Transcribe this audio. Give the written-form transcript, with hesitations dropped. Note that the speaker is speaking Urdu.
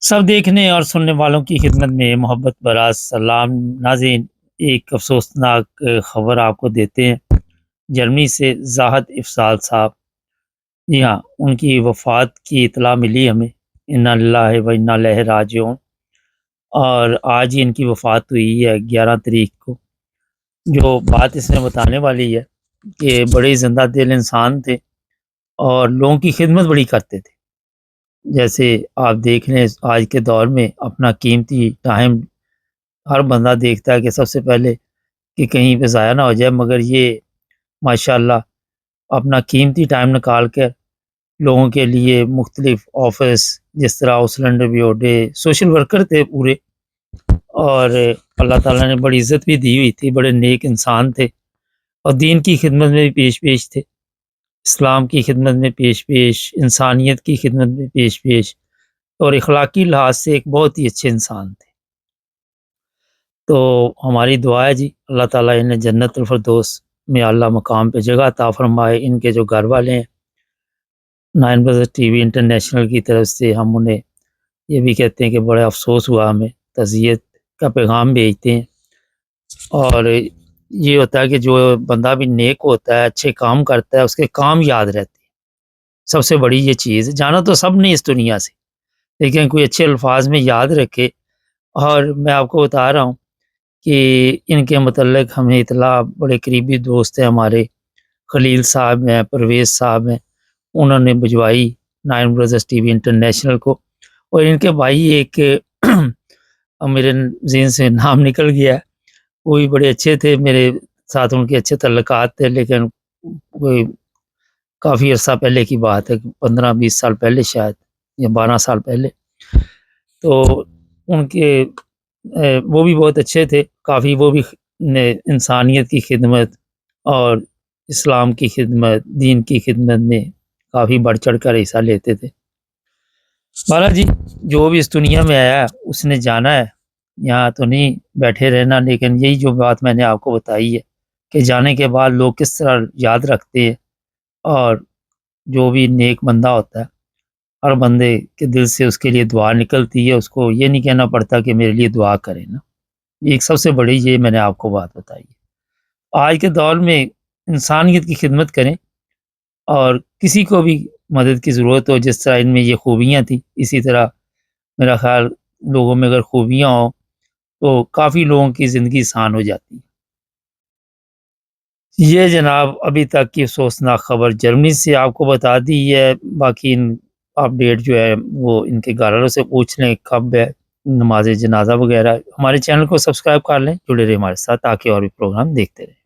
سب دیکھنے اور سننے والوں کی خدمت میں محبت برا سلام ناظرین، ایک افسوسناک خبر آپ کو دیتے ہیں۔ جرمنی سے زاہد افضال صاحب، جی ہاں، ان کی وفات کی اطلاع ملی ہمیں۔ انا للہ و انا الیہ راجعون۔ اور آج ہی ان کی وفات ہوئی ہے 11 تاریخ کو۔ جو بات اس میں بتانے والی ہے کہ بڑے زندہ دل انسان تھے اور لوگوں کی خدمت بڑی کرتے تھے۔ جیسے آپ دیکھ لیں آج کے دور میں اپنا قیمتی ٹائم ہر بندہ دیکھتا ہے کہ سب سے پہلے کہ کہیں پہ ضائع نہ ہو جائے، مگر یہ ماشاءاللہ اپنا قیمتی ٹائم نکال کر لوگوں کے لیے مختلف آفس، جس طرح اوسلنڈ بیوڈے سوشل ورکر تھے پورے، اور اللہ تعالیٰ نے بڑی عزت بھی دی ہوئی تھی، بڑے نیک انسان تھے اور دین کی خدمت میں بھی پیش تھے، اسلام کی خدمت میں پیش انسانیت کی خدمت میں پیش اور اخلاقی لحاظ سے ایک بہت ہی اچھے انسان تھے۔ تو ہماری دعا ہے جی، اللہ تعالیٰ انہیں جنت الفردوس میں اعلیٰ مقام پہ جگہ عطا فرمائے۔ ان کے جو گھر والے ہیں، 9 بزر ٹی وی انٹرنیشنل کی طرف سے ہم انہیں یہ بھی کہتے ہیں کہ بڑا افسوس ہوا، ہمیں تعزیت کا پیغام بھیجتے ہیں۔ اور یہ ہوتا ہے کہ جو بندہ بھی نیک ہوتا ہے، اچھے کام کرتا ہے، اس کے کام یاد رہتے ہیں، سب سے بڑی یہ چیز ہے۔ جانا تو سب نے اس دنیا سے، لیکن کوئی اچھے الفاظ میں یاد رکھے۔ اور میں آپ کو بتا رہا ہوں کہ ان کے متعلق ہمیں اطلاع، بڑے قریبی دوست ہیں ہمارے، خلیل صاحب ہیں، پرویز صاحب ہیں، انہوں نے بھجوائی 9 بردرز ٹی وی انٹرنیشنل کو۔ اور ان کے بھائی ایک میرے ذہن سے نام نکل گیا ہے، وہ بھی بڑے اچھے تھے، میرے ساتھ ان کے اچھے تعلقات تھے، لیکن کوئی کافی عرصہ پہلے کی بات ہے، 15-20 سال پہلے شاید، یا 12 سال پہلے۔ تو ان کے وہ بھی بہت اچھے تھے، کافی وہ بھی انسانیت کی خدمت اور اسلام کی خدمت، دین کی خدمت میں کافی بڑھ چڑھ کر حصہ لیتے تھے۔ بالا جی، جو بھی اس دنیا میں آیا اس نے جانا ہے، یہاں تو نہیں بیٹھے رہنا، لیکن یہی جو بات میں نے آپ کو بتائی ہے کہ جانے کے بعد لوگ کس طرح یاد رکھتے ہیں، اور جو بھی نیک بندہ ہوتا ہے ہر بندے کے دل سے اس کے لیے دعا نکلتی ہے، اس کو یہ نہیں کہنا پڑتا کہ میرے لیے دعا کریں نا۔ ایک سب سے بڑی یہ میں نے آپ کو بات بتائی ہے۔ آج کے دور میں انسانیت کی خدمت کریں، اور کسی کو بھی مدد کی ضرورت ہو، جس طرح ان میں یہ خوبیاں تھیں، اسی طرح میرا خیال لوگوں میں اگر خوبیاں ہوں تو کافی لوگوں کی زندگی آسان ہو جاتی ہے۔ یہ جناب ابھی تک کی افسوسناک خبر جرمنی سے آپ کو بتا دی ہے۔ باقی اپڈیٹ جو ہے وہ ان کے گھر والوں سے پوچھ لیں کب ہے نماز جنازہ وغیرہ۔ ہمارے چینل کو سبسکرائب کر لیں، جڑے رہے ہمارے ساتھ تاکہ اور بھی پروگرام دیکھتے رہیں۔